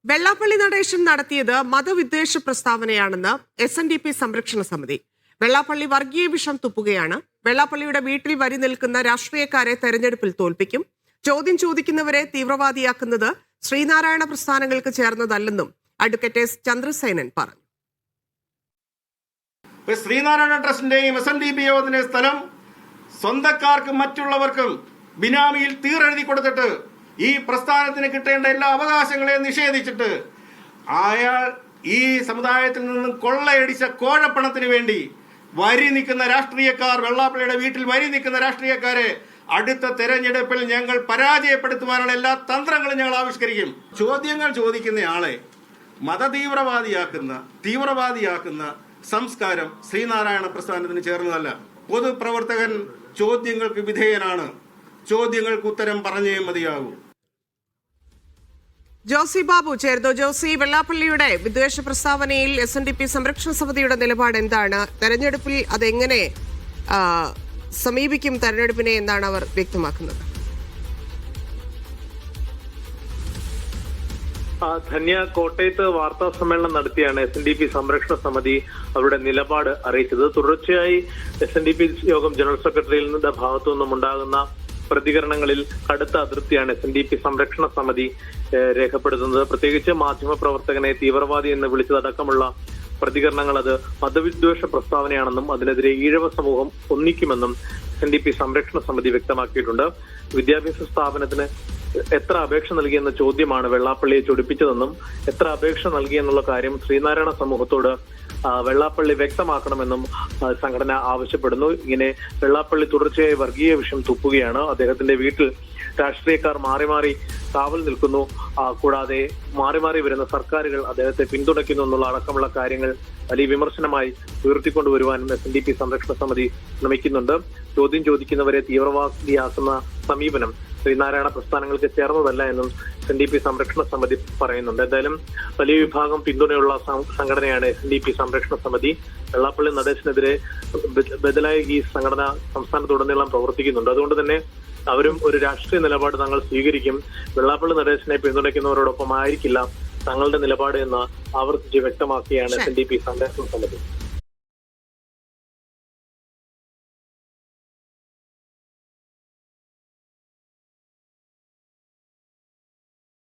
വെള്ളാപ്പള്ളി നടേശൻ നടത്തിയത് മതവിദ്വേഷ പ്രസ്താവനയാണെന്ന് SNDP സംരക്ഷണ സമിതി. വെള്ളാപ്പള്ളി വർഗീയ വിഷം തുപ്പുകയാണ്. വെള്ളാപ്പള്ളിയുടെ വീട്ടിൽ വരി നിൽക്കുന്ന രാഷ്ട്രീയക്കാരെ തെരഞ്ഞെടുപ്പിൽ തോൽപ്പിക്കും. ചോദ്യം ചോദിക്കുന്നവരെ തീവ്രവാദിയാക്കുന്നത് ശ്രീനാരായണ പ്രസ്ഥാനങ്ങൾക്ക് ചേർന്നതല്ലെന്നും അഡ്വക്കേറ്റ് എസ് ചന്ദ്രസേനൻ പറഞ്ഞു. ശ്രീനാരായണ ട്രസ്റ്റിന്റെയും SNDP യോഗത്തിന്റെ സ്ഥലം സ്വന്തക്കാർക്കും മറ്റുള്ളവർക്കും ബിനാമിയിൽ തീരെഴുതി കൊടുത്തിട്ട് ഈ പ്രസ്ഥാനത്തിന് കിട്ടേണ്ട എല്ലാ അവകാശങ്ങളെയും നിഷേധിച്ചിട്ട് അയാൾ ഈ സമുദായത്തിൽ നിന്നും കൊള്ളയടിച്ച കോഴപ്പണത്തിന് വേണ്ടി വരി നിൽക്കുന്ന രാഷ്ട്രീയക്കാർ, വെള്ളാപ്പള്ളിയുടെ വീട്ടിൽ വരി നിൽക്കുന്ന രാഷ്ട്രീയക്കാരെ അടുത്ത തെരഞ്ഞെടുപ്പിൽ ഞങ്ങൾ പരാജയപ്പെടുത്തുവാനുള്ള എല്ലാ തന്ത്രങ്ങളും ഞങ്ങൾ ആവിഷ്കരിക്കും. ചോദ്യങ്ങൾ ചോദിക്കുന്നയാളെ തീവ്രവാദിയാക്കുന്ന സംസ്കാരം ശ്രീനാരായണ പ്രസ്ഥാനത്തിന് ചേർന്നതല്ല. പൊതുപ്രവർത്തകൻ ചോദ്യങ്ങൾക്ക് വിധേയനാണ്. ചോദ്യങ്ങൾക്ക് ഉത്തരം പറഞ്ഞേ മതിയാകൂ. ജോസി ബാബു ചേർന്നു. ജോസി, വെള്ളാപ്പള്ളിയുടെ വിദ്വേഷ പ്രസ്താവനയിൽ SNDP സംരക്ഷണ സമിതിയുടെ നിലപാട് എന്താണ്? തെരഞ്ഞെടുപ്പിൽ അതെങ്ങനെ സമീപിക്കും തെരഞ്ഞെടുപ്പിനെ എന്നാണ് അവർ വ്യക്തമാക്കുന്നത്? ധന്യ, കോട്ടയത്ത് വാർത്താ സമ്മേളനം നടത്തിയാണ് SNDP സംരക്ഷണ സമിതി അവരുടെ നിലപാട് അറിയിച്ചത്. തുടർച്ചയായി SNDP യോഗം ജനറൽ സെക്രട്ടറിയുടെ ഭാഗത്തു നിന്നും ഉണ്ടാകുന്ന പ്രതികരണങ്ങളിൽ കടുത്ത അതൃപ്തിയാണ് SNDP സംരക്ഷണ സമിതി രേഖപ്പെടുത്തുന്നത്. പ്രത്യേകിച്ച് മാധ്യമപ്രവർത്തകനെ തീവ്രവാദി എന്ന് വിളിച്ചതടക്കമുള്ള പ്രതികരണങ്ങൾ അത് മതവിദ്വേഷ പ്രസ്താവനയാണെന്നും അതിനെതിരെ ഈഴവ സമൂഹം ഒന്നിക്കുമെന്നും SNDP സംരക്ഷണ സമിതി വ്യക്തമാക്കിയിട്ടുണ്ട്. വിദ്യാഭ്യാസ സ്ഥാപനത്തിന് എത്ര അപേക്ഷ നൽകിയെന്ന ചോദ്യമാണ് വെള്ളാപ്പള്ളിയെ ചൊടിപ്പിച്ചതെന്നും എത്ര അപേക്ഷ നൽകിയെന്നുള്ള കാര്യം ശ്രീനാരായണ സമൂഹത്തോട് വെള്ളാപ്പള്ളി വ്യക്തമാക്കണമെന്നും സംഘടന ആവശ്യപ്പെടുന്നു. ഇങ്ങനെ വെള്ളാപ്പള്ളി തുടർച്ചയായി വർഗീയ വിഷം തുപ്പുകയാണ്. അദ്ദേഹത്തിന്റെ വീട്ടിൽ രാഷ്ട്രീയക്കാർ മാറി മാറി കാവൽ നിൽക്കുന്നു. കൂടാതെ മാറി മാറി വരുന്ന സർക്കാരുകൾ അദ്ദേഹത്തെ പിന്തുണയ്ക്കുന്നു എന്നുള്ള അടക്കമുള്ള കാര്യങ്ങൾ വലിയ വിമർശനമായി ഉയർത്തിക്കൊണ്ടുവരുവാനും SNDP സംരക്ഷണ സമിതി ശ്രമിക്കുന്നുണ്ട്. ചോദ്യം ചോദിക്കുന്നവരെ തീവ്രവാദിയാക്കുന്ന സമീപനം ശ്രീനാരായണ പ്രസ്ഥാനങ്ങൾക്ക് ചേർന്നതല്ല എന്നും SNDP സംരക്ഷണ സമിതി പറയുന്നുണ്ട്. എന്തായാലും വലിയ വിഭാഗം പിന്തുണയുള്ള സംഘടനയാണ് SNDP സംരക്ഷണ സമിതി. വെള്ളാപ്പള്ളി നടേശനെതിരെ ബദലായി ഈ സംഘടന സംസ്ഥാനത്തുടനീളം പ്രവർത്തിക്കുന്നുണ്ട്. അതുകൊണ്ട് തന്നെ അവരും ഒരു രാഷ്ട്രീയ നിലപാട് തങ്ങൾ സ്വീകരിക്കും. വെള്ളാപ്പള്ളി നടേശനെ പിന്തുണയ്ക്കുന്നവരോടൊപ്പം ആയിരിക്കില്ല തങ്ങളുടെ നിലപാട് എന്ന് ആവർത്തിച്ച് വ്യക്തമാക്കിയാണ് SNDP സംരക്ഷണ സമിതി.